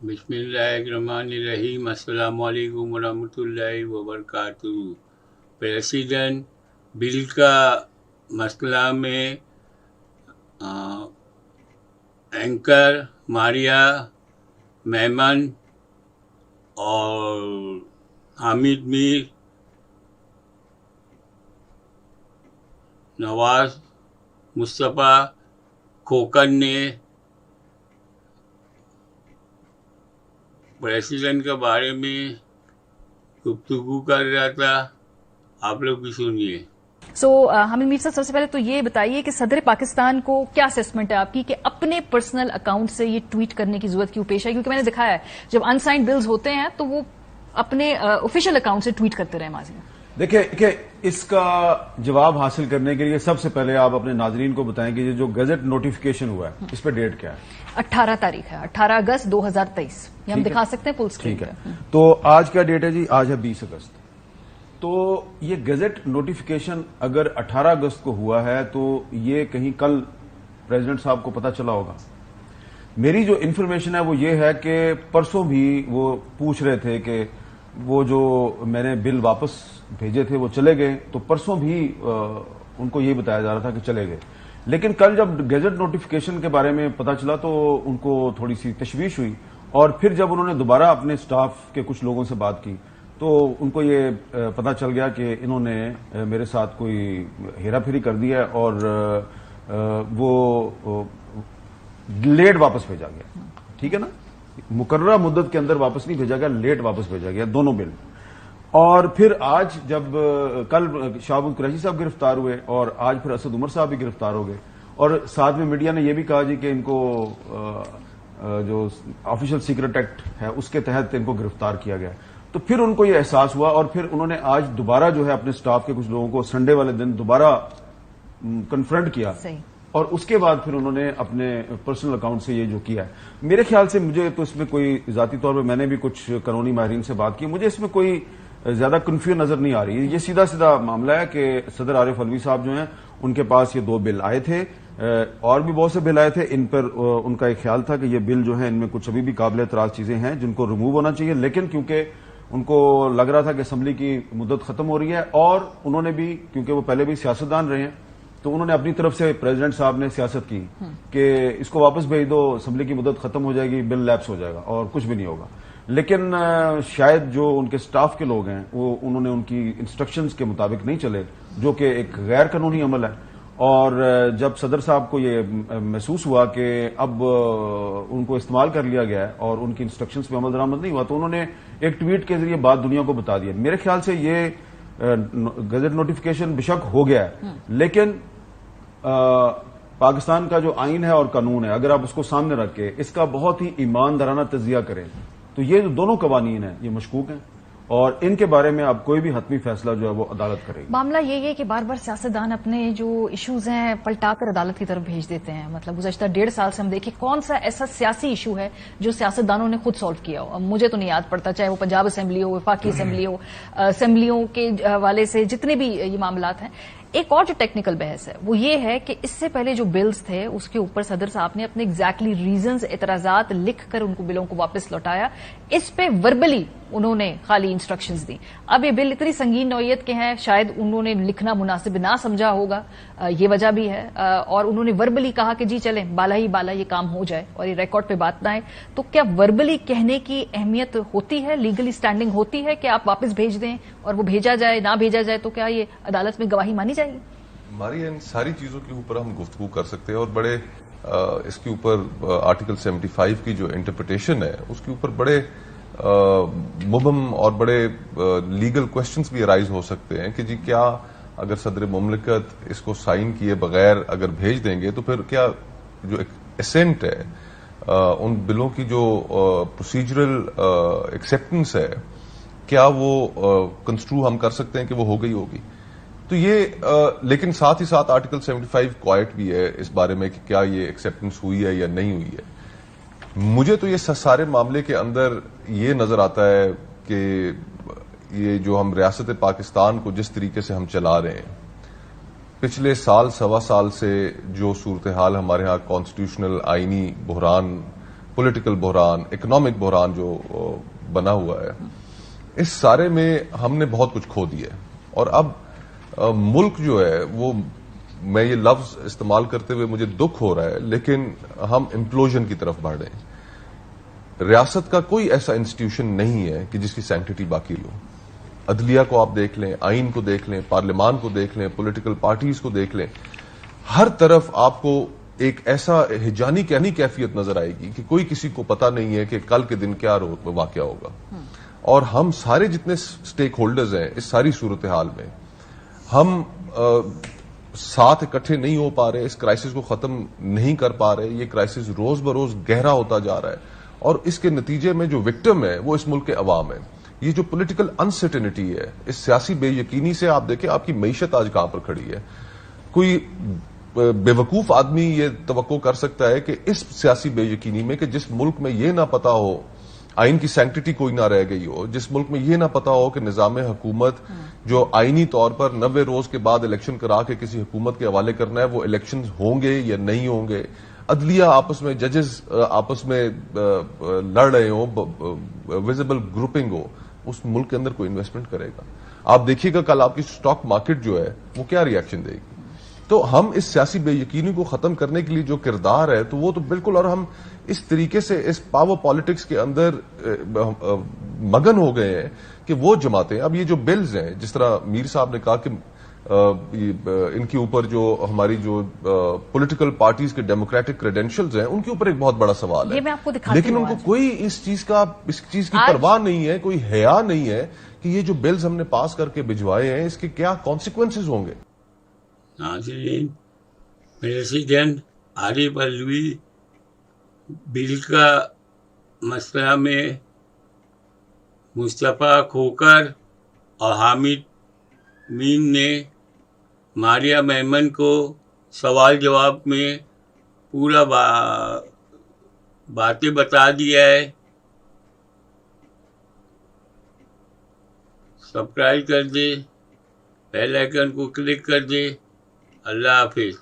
بسم اللہ الرحمن الرحیم. السلام علیکم ورحمۃ اللہ وبرکاتہ. پریسیڈنٹ بل کا مسئلہ میں اینکر ماریا میمن اور حامد میر، نواز مصطفیٰ کھوکن نے پریسیڈنٹ کے بارے میں گفتگو کر رہا تھا. آپ لوگ بھی سنیے. حامد میر صاحب، سب سے پہلے تو یہ بتائیے کہ صدر پاکستان کو کیا اسسمنٹ ہے آپ کی کہ اپنے پرسنل اکاؤنٹ سے یہ ٹویٹ کرنے کی ضرورت کیوں پیش ہے؟ کیونکہ میں نے دکھایا ہے جب انسائنڈ بلز ہوتے ہیں تو وہ اپنے آفیشیل اکاؤنٹ سے ٹویٹ کرتے رہے ماضی میں. دیکھیں اس کا جواب حاصل کرنے کے لیے سب سے پہلے آپ اپنے ناظرین کو بتائیں کہ یہ جو گزٹ نوٹیفیکیشن ہوا ہے اس پہ ڈیٹ کیا ہے؟ 18 تاریخ ہے، 18 اگست 2023. یہ ہم دکھا سکتے ہیں پل اسکرین ٹھیک ہے. پہ. تو آج کا ڈیٹ ہے جی، آج ہے 20 اگست. تو یہ گزٹ نوٹیفیکیشن اگر 18 اگست کو ہوا ہے تو یہ کہیں کل پریزیڈنٹ صاحب کو پتا چلا ہوگا. میری جو انفارمیشن ہے وہ یہ ہے کہ پرسوں بھی وہ پوچھ رہے تھے کہ وہ جو میں نے بل واپس بھیجے تھے وہ چلے گئے، تو پرسوں بھی ان کو یہ بتایا جا رہا تھا کہ چلے گئے. لیکن کل جب گیزٹ نوٹیفیکیشن کے بارے میں پتا چلا تو ان کو تھوڑی سی تشویش ہوئی، اور پھر جب انہوں نے دوبارہ اپنے سٹاف کے کچھ لوگوں سے بات کی تو ان کو یہ پتا چل گیا کہ انہوں نے میرے ساتھ کوئی ہیرا پھیری کر دی ہے اور وہ لیٹ واپس بھیجا گیا. ٹھیک ہے نا، مقررہ مدت کے اندر واپس نہیں بھیجا گیا، لیٹ واپس بھیجا گیا دونوں بل. اور پھر آج جب کل شہاب قریشی صاحب گرفتار ہوئے اور آج پھر اسد عمر صاحب بھی گرفتار ہو گئے، اور ساتھ میں میڈیا نے یہ بھی کہا جی کہ ان کو جو آفیشل سیکرٹ ایکٹ ہے اس کے تحت ان کو گرفتار کیا گیا. تو پھر ان کو یہ احساس ہوا اور پھر انہوں نے آج دوبارہ جو ہے اپنے سٹاف کے کچھ لوگوں کو سنڈے والے دن دوبارہ کنفرنٹ کیا. صحیح. اور اس کے بعد پھر انہوں نے اپنے پرسنل اکاؤنٹ سے یہ جو کیا ہے، میرے خیال سے مجھے تو اس میں کوئی ذاتی طور پہ میں نے بھی کچھ قانونی ماہرین سے بات کی، مجھے اس میں کوئی زیادہ کنفیوژن نظر نہیں آ رہی. یہ سیدھا سیدھا معاملہ ہے کہ صدر عارف علوی صاحب جو ہیں ان کے پاس یہ 2 بل آئے تھے، اور بھی بہت سے بل آئے تھے. ان پر ان کا ایک خیال تھا کہ یہ بل جو ہیں ان میں کچھ ابھی بھی قابل اعتراض چیزیں ہیں جن کو ریموو ہونا چاہیے، لیکن کیونکہ ان کو لگ رہا تھا کہ اسمبلی کی مدت ختم ہو رہی ہے، اور انہوں نے بھی کیونکہ وہ پہلے بھی سیاستدان رہے ہیں تو انہوں نے اپنی طرف سے پریزیڈنٹ صاحب نے سیاست کی کہ اس کو واپس بھیج دو، اسمبلی کی مدت ختم ہو جائے گی، بل لیپس ہو جائے گا اور کچھ بھی نہیں ہوگا. لیکن شاید جو ان کے سٹاف کے لوگ ہیں وہ انہوں نے ان کی انسٹرکشنز کے مطابق نہیں چلے، جو کہ ایک غیر قانونی عمل ہے. اور جب صدر صاحب کو یہ محسوس ہوا کہ اب ان کو استعمال کر لیا گیا ہے اور ان کی انسٹرکشنز پہ عمل درآمد نہیں ہوا، تو انہوں نے ایک ٹویٹ کے ذریعے بات دنیا کو بتا دیا. میرے خیال سے یہ گزٹ نوٹیفیکیشن بے شک ہو گیا ہے، لیکن پاکستان کا جو آئین ہے اور قانون ہے اگر آپ اس کو سامنے رکھ کے اس کا بہت ہی ایماندارانہ تجزیہ کریں تو یہ جو دونوں قوانین ہیں یہ مشکوک ہیں، اور ان کے بارے میں اب کوئی بھی حتمی فیصلہ جو ہے وہ عدالت کرے گی. معاملہ یہ ہے کہ بار بار سیاستدان اپنے جو ایشوز ہیں پلٹا کر عدالت کی طرف بھیج دیتے ہیں. مطلب گزشتہ 1.5 سال سے ہم دیکھیں کون سا ایسا سیاسی ایشو ہے جو سیاستدانوں نے خود سالو کیا ہو. مجھے تو نہیں یاد پڑتا، چاہے وہ پنجاب اسمبلی ہو، وفاقی اسمبلی ہو، اسمبلیوں کے حوالے سے جتنے بھی یہ معاملات ہیں. ایک اور جو ٹیکنیکل بحث ہے وہ یہ ہے کہ اس سے پہلے جو بلز تھے اس کے اوپر صدر صاحب نے اپنے ایگزیکٹلی ریزنز، اعتراضات لکھ کر ان کو بلوں کو واپس لوٹایا. اس پہ وربلی انہوں نے خالی انسٹرکشنز دی. اب یہ بل اتنی سنگین نوعیت کے ہیں، شاید انہوں نے لکھنا مناسب نہ سمجھا ہوگا، یہ وجہ بھی ہے. اور انہوں نے وربلی کہا کہ جی چلیں بالا ہی بالا یہ کام ہو جائے اور یہ ریکارڈ پہ بات نہ آئے. تو کیا وربلی کہنے کی اہمیت ہوتی ہے، لیگلی سٹینڈنگ ہوتی ہے کہ آپ واپس بھیج دیں اور وہ بھیجا جائے نہ بھیجا جائے تو کیا یہ عدالت میں گواہی مانی جائے گی؟ ہماری ان ساری چیزوں کے اوپر ہم گفتگو کر سکتے ہیں، اور بڑے اس کے اوپر آرٹیکل 75 کی جو انٹرپریٹیشن ہے اس کے اوپر بڑے مبہم اور بڑے لیگل کوشچنز بھی ارائز ہو سکتے ہیں کہ جی کیا اگر صدر مملکت اس کو سائن کیے بغیر اگر بھیج دیں گے تو پھر کیا جو اسینٹ ہے ان بلوں کی جو پروسیجرل ایکسیپٹنس ہے کیا وہ کنسٹرو ہم کر سکتے ہیں کہ وہ ہو گئی ہوگی. تو یہ لیکن ساتھ ہی ساتھ آرٹیکل 75 کوائٹ بھی ہے اس بارے میں کہ کیا یہ ایکسیپٹنس ہوئی ہے یا نہیں ہوئی ہے. مجھے تو یہ سارے معاملے کے اندر یہ نظر آتا ہے کہ یہ جو ہم ریاست پاکستان کو جس طریقے سے ہم چلا رہے ہیں، پچھلے سال سوا سال سے جو صورتحال ہمارے ہاں کانسٹیٹیوشنل آئینی بحران پولیٹیکل بحران، اکنامک بحران جو بنا ہوا ہے، اس سارے میں ہم نے بہت کچھ کھو دیا ہے. اور اب ملک جو ہے وہ، میں یہ لفظ استعمال کرتے ہوئے مجھے دکھ ہو رہا ہے، لیکن ہم امپلوژن کی طرف بڑھ رہے ہیں. ریاست کا کوئی ایسا انسٹیٹیوشن نہیں ہے کہ جس کی سینکٹیٹی باقی ہو. عدلیہ کو آپ دیکھ لیں، آئین کو دیکھ لیں، پارلیمان کو دیکھ لیں، پولیٹیکل پارٹیز کو دیکھ لیں، ہر طرف آپ کو ایک ایسا ہجانی کیفیت نظر آئے گی کہ کوئی کسی کو پتا نہیں ہے کہ کل کے دن کیا واقعہ ہوگا. اور ہم سارے جتنے سٹیک ہولڈرز ہیں اس ساری صورتحال میں، ہم ساتھ اکٹھے نہیں ہو پا رہے، اس کرائسس کو ختم نہیں کر پا رہے. یہ کرائسس روز بروز گہرا ہوتا جا رہا ہے، اور اس کے نتیجے میں جو وکٹم ہے وہ اس ملک کے عوام ہیں. یہ جو پولیٹیکل انسرٹینٹی ہے، اس سیاسی بے یقینی سے آپ دیکھیں آپ کی معیشت آج کہاں پر کھڑی ہے. کوئی بے وقوف آدمی یہ توقع کر سکتا ہے کہ اس سیاسی بے یقینی میں، کہ جس ملک میں یہ نہ پتا ہو آئین کی سینکٹیٹی کوئی نہ رہ گئی ہو، جس ملک میں یہ نہ پتا ہو کہ نظام حکومت جو آئینی طور پر 90 روز کے بعد الیکشن کرا کے کسی حکومت کے حوالے کرنا ہے، وہ الیکشن ہوں گے یا نہیں ہوں گے، عدلیہ آپس میں، ججز آپس میں لڑ رہے ہوں، ویزیبل گروپنگ ہو، اس ملک کے اندر کوئی انویسٹمنٹ کرے گا؟ آپ دیکھیے گا کل آپ کی سٹاک مارکیٹ جو ہے وہ کیا ری ایکشن دے گی. تو ہم اس سیاسی بے یقینی کو ختم کرنے کے لیے جو کردار ہے تو وہ تو بالکل، اور ہم اس طریقے سے اس پاور پالیٹکس کے اندر مگن ہو گئے ہیں کہ وہ جماعتیں، اب یہ جو بلز ہیں، جس طرح میر صاحب نے کہا کہ ان کے اوپر جو ہماری جو پولیٹیکل پارٹیز کے ڈیموکریٹک کریڈینشلز ہیں ان کے اوپر ایک بہت بڑا سوال ہے، میں آپ کو دکھاتی لیکن ان کو کوئی اس چیز کی پرواہ نہیں ہے، کوئی حیا نہیں ہے کہ یہ جو بلز ہم نے پاس کر کے بھجوائے ہیں اس کے کیا کانسیکوینسز ہوں گے. ناظرین، پریزیڈنٹ عارف علوی بل کا مسئلہ میں مصطفیٰ کھوکر اور حامد مین نے ماریہ میمن کو سوال جواب میں پورا باتیں بتا دیا ہے. سبسکرائب کر دے، بیل آئیکن کو کلک کر دے. اللہ حافظ.